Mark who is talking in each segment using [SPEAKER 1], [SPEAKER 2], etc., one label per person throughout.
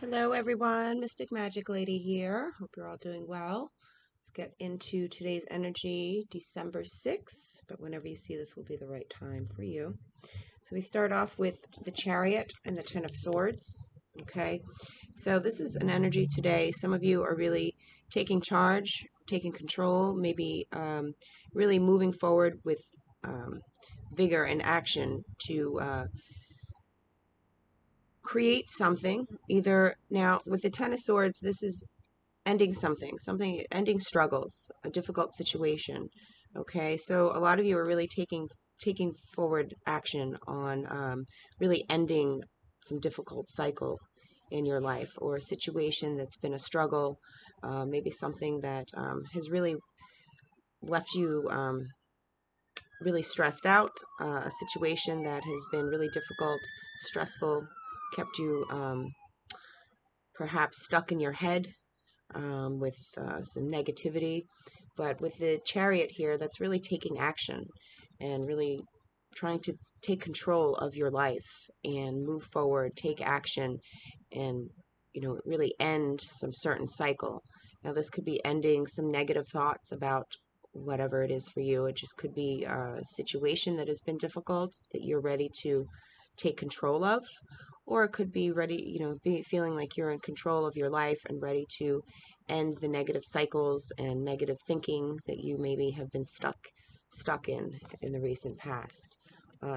[SPEAKER 1] Hello everyone, Mystic Magic Lady here. Hope you're all doing well. Let's get into today's energy, December 6th, but whenever you see this will be the right time for you. So we start off with the Chariot and the Ten of Swords. Okay, so this is an energy today. Some of you are really taking charge, taking control, maybe really moving forward with um, vigor and action to create something. Either now with the Ten of Swords, this is ending something ending struggles, a difficult situation. Okay, so a lot of you are really taking forward action on really ending some difficult cycle in your life, or a situation that's been a struggle, maybe something that has really left you really stressed out, a situation that has been really difficult, stressful, kept you perhaps stuck in your head with some negativity. But with the Chariot here, that's really taking action and really trying to take control of your life and move forward, take action, and really end some certain cycle. Now, this could be ending some negative thoughts about whatever it is for you. It just could be a situation that has been difficult that you're ready to take control of, or it could be ready, be feeling like you're in control of your life and ready to end the negative cycles and negative thinking that you maybe have been stuck in the recent past.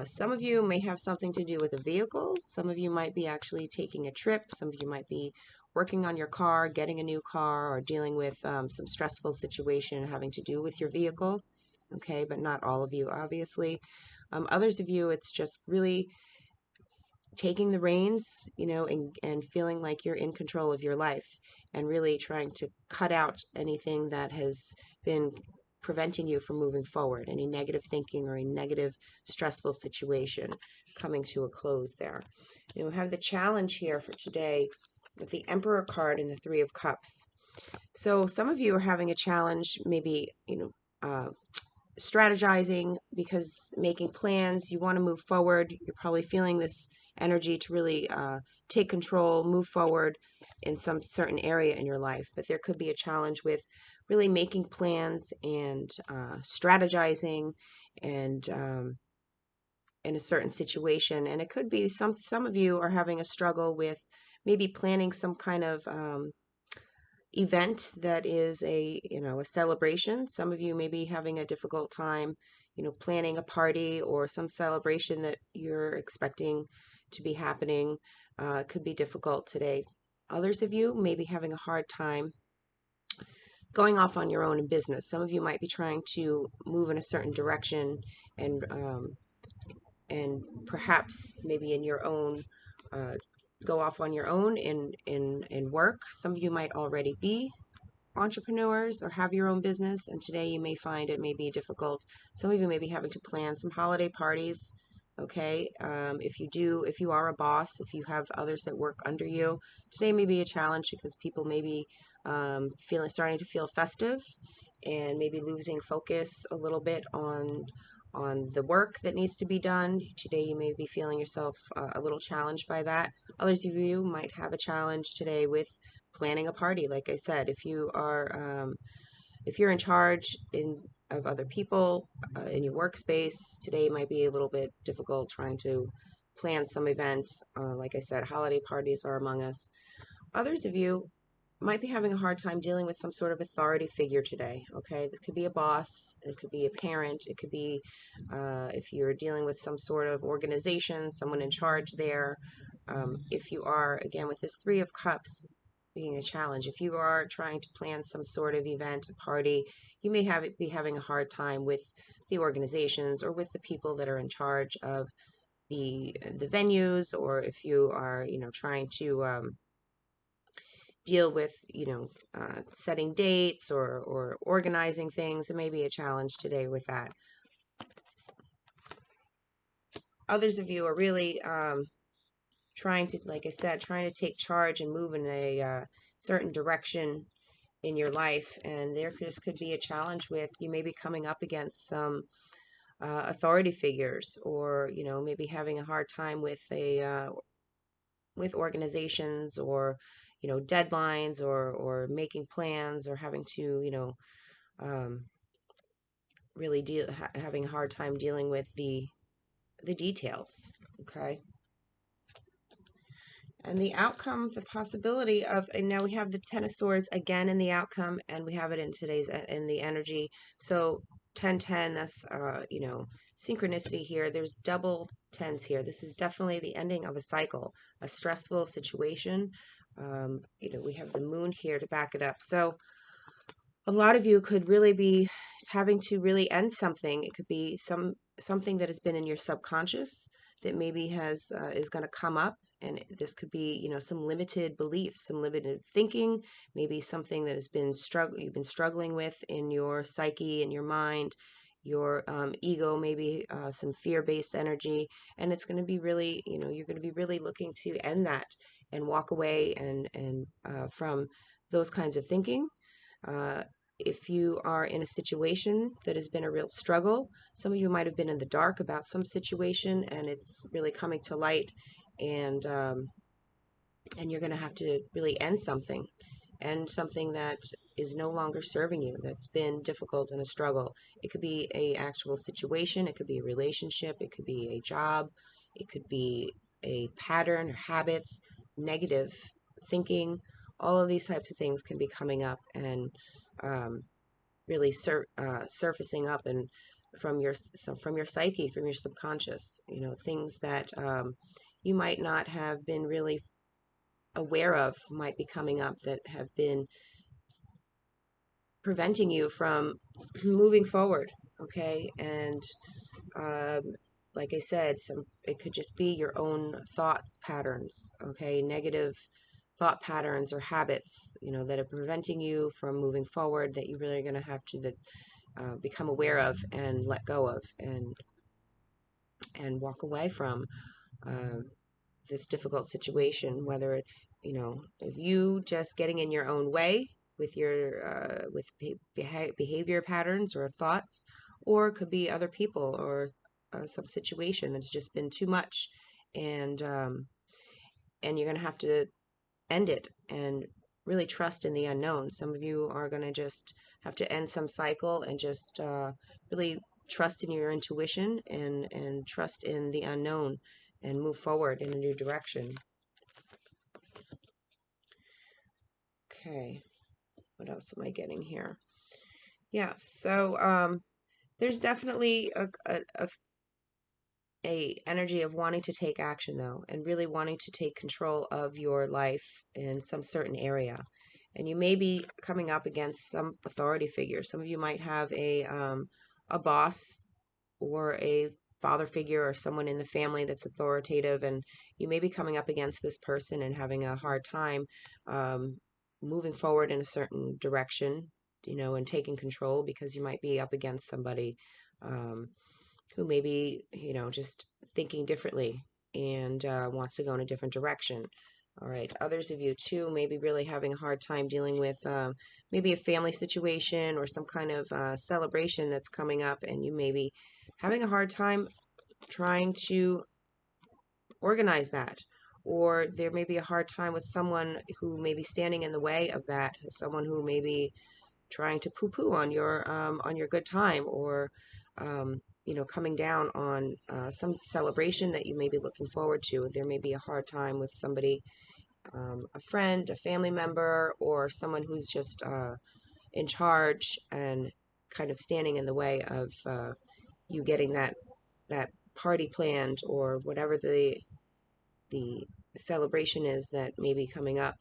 [SPEAKER 1] Some of you may have something to do with a vehicle. Some of you might be actually taking a trip. Some of you might be working on your car, getting a new car, or dealing with some stressful situation having to do with your vehicle. Okay, but not all of you, obviously. Others of you, it's just really taking the reins, and feeling like you're in control of your life and really trying to cut out anything that has been preventing you from moving forward, any negative thinking or a negative stressful situation coming to a close there. We have the challenge here for today with the Emperor card and the Three of Cups. So some of you are having a challenge, maybe, strategizing, because making plans, you want to move forward. You're probably feeling this energy to really take control, move forward in some certain area in your life. But there could be a challenge with really making plans and strategizing and in a certain situation. And it could be some of you are having a struggle with maybe planning some kind of event that is a celebration. Some of you may be having a difficult time planning a party or some celebration that you're expecting to be happening. It could be difficult today. Others of you may be having a hard time going off on your own in business. Some of you might be trying to move in a certain direction and perhaps maybe in your own uh, go off on your own in work. Some of you might already be entrepreneurs or have your own business, and today you may find it may be difficult. Some of you may be having to plan some holiday parties. Okay, if you are a boss, if you have others that work under you, today may be a challenge because people may be starting to feel festive and maybe losing focus a little bit on the work that needs to be done. Today you may be feeling yourself a little challenged by that. Others of you might have a challenge today with planning a party. Like I said, if you're in charge of other people in your workspace, today might be a little bit difficult trying to plan some events. Like I said, holiday parties are among us. Others of you might be having a hard time dealing with some sort of authority figure today. Okay, this could be a boss, it could be a parent, it could be if you're dealing with some sort of organization, someone in charge there. If you are, again, with this Three of Cups being a challenge, if you are trying to plan some sort of event, a party, you may be having a hard time with the organizations or with the people that are in charge of the venues, or if you are trying to deal with setting dates or organizing things. It may be a challenge today with that. Others of you are really trying to, like I said, trying to take charge and move in a certain direction in your life, and there just could be a challenge with you maybe coming up against some authority figures, or maybe having a hard time with with organizations, or deadlines, or making plans, or having to um, really having a hard time dealing with the details. Okay. And the outcome, the possibility of, and now we have the Ten of Swords again in the outcome, and we have it in today's, in the energy. So 1010, that's, synchronicity here. There's double tens here. This is definitely the ending of a cycle, a stressful situation. We have the moon here to back it up. So a lot of you could really be having to really end something. It could be something that has been in your subconscious that maybe has is going to come up, and this could be some limited beliefs, some limited thinking, maybe something that has been you've been struggling with in your psyche, in your mind, your ego, maybe some fear-based energy, and it's going to be really, you're going to be really looking to end that and walk away and from those kinds of thinking. uh, if you are in a situation that has been a real struggle, some of you might have been in the dark about some situation, and it's really coming to light, and you're going to have to really end something that is no longer serving you, that's been difficult and a struggle. It could be a actual situation, it could be a relationship, it could be a job, it could be a pattern or habits, negative thinking. All of these types of things can be coming up and really surfacing up, and from your psyche, from your subconscious, things that you might not have been really aware of might be coming up that have been preventing you from moving forward. Okay. And um, like I said, it could just be your own thoughts patterns. Okay. Negative thought patterns or habits, that are preventing you from moving forward, that you really are going to have to become aware of and let go of, and walk away from. Um, this difficult situation, whether it's if you just getting in your own way with your with behavior patterns or thoughts, or it could be other people, or some situation that's just been too much, and you're going to have to end it and really trust in the unknown. Some of you are going to just have to end some cycle and just really trust in your intuition, and trust in the unknown, and move forward in a new direction. Okay, what else am I getting here? Yeah, so there's definitely a energy of wanting to take action, though, and really wanting to take control of your life in some certain area. And you may be coming up against some authority figure. Some of you might have a boss, or a father figure, or someone in the family that's authoritative, and you may be coming up against this person and having a hard time um, moving forward in a certain direction, and taking control, because you might be up against somebody um, who may be, just thinking differently, and wants to go in a different direction. All right. Others of you too may be really having a hard time dealing with maybe a family situation, or some kind of celebration that's coming up, and you may be having a hard time trying to organize that. Or there may be a hard time with someone who may be standing in the way of that, someone who may be trying to poo-poo on your good time, or coming down on some celebration that you may be looking forward to. There may be a hard time with somebody, a friend, a family member, or someone who's just in charge, and kind of standing in the way of you getting that party planned, or whatever the celebration is that may be coming up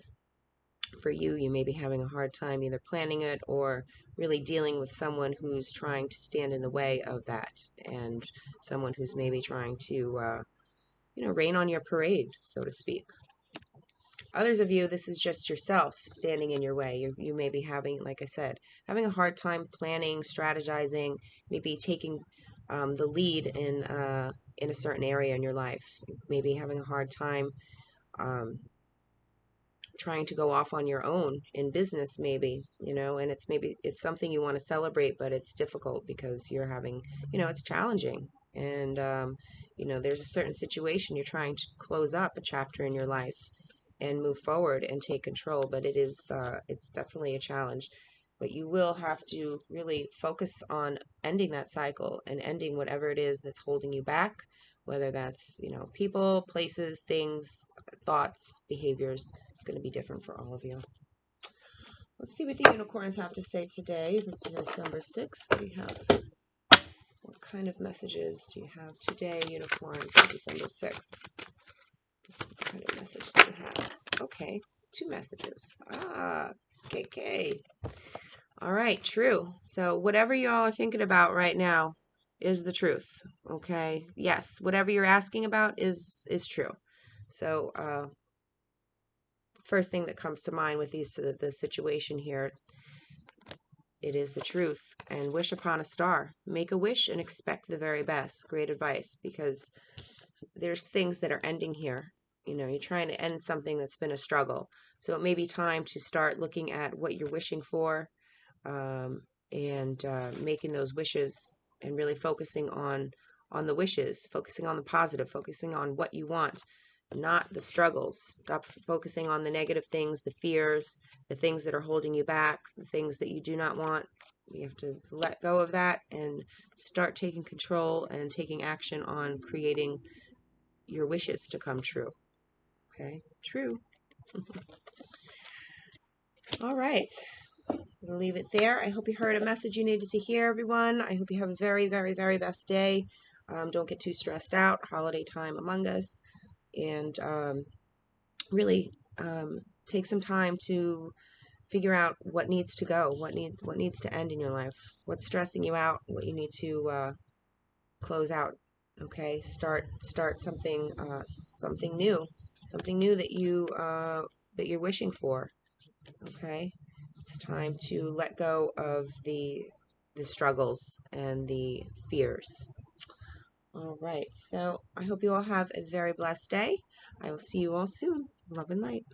[SPEAKER 1] for you. You may be having a hard time either planning it, or really dealing with someone who's trying to stand in the way of that, and someone who's maybe trying to rain on your parade, so to speak. Others of you, this is just yourself standing in your way. You may be having, like I said, having a hard time planning, strategizing, maybe taking the lead in a certain area in your life. Maybe having a hard time um, trying to go off on your own in business, maybe, and it's something you want to celebrate, but it's difficult because you're having, it's challenging. And there's a certain situation you're trying to close up a chapter in your life and move forward and take control, but it's definitely a challenge. But you will have to really focus on ending that cycle and ending whatever it is that's holding you back, whether that's people, places, things, thoughts, behaviors. It's going to be different for all of you. Let's see what the unicorns have to say today, December 6th. What do you have? What kind of messages do you have today, unicorns, for December 6th? What kind of message do you have? Okay, 2 messages. KK. All right, true. So whatever y'all are thinking about right now is the truth. Okay. Yes, whatever you're asking about is true. So first thing that comes to mind with the situation here, it is the truth. And wish upon a star. Make a wish and expect the very best. Great advice, because there's things that are ending here. You're trying to end something that's been a struggle. So it may be time to start looking at what you're wishing for, and making those wishes and really focusing on the wishes, focusing on the positive, focusing on what you want, not the struggles. Stop focusing on the negative things, the fears, the things that are holding you back, the things that you do not want. You have to let go of that and start taking control and taking action on creating your wishes to come true. Okay, true. All right. I'm going to leave it there. I hope you heard a message you needed to hear, everyone. I hope you have a very, very, very best day. Don't get too stressed out. Holiday time among us. And really take some time to figure out what needs to go, what needs to end in your life, what's stressing you out, what you need to close out. Okay, start something something new that you're wishing for. Okay, it's time to let go of the struggles and the fears. All right, so I hope you all have a very blessed day. I will see you all soon. Love and light.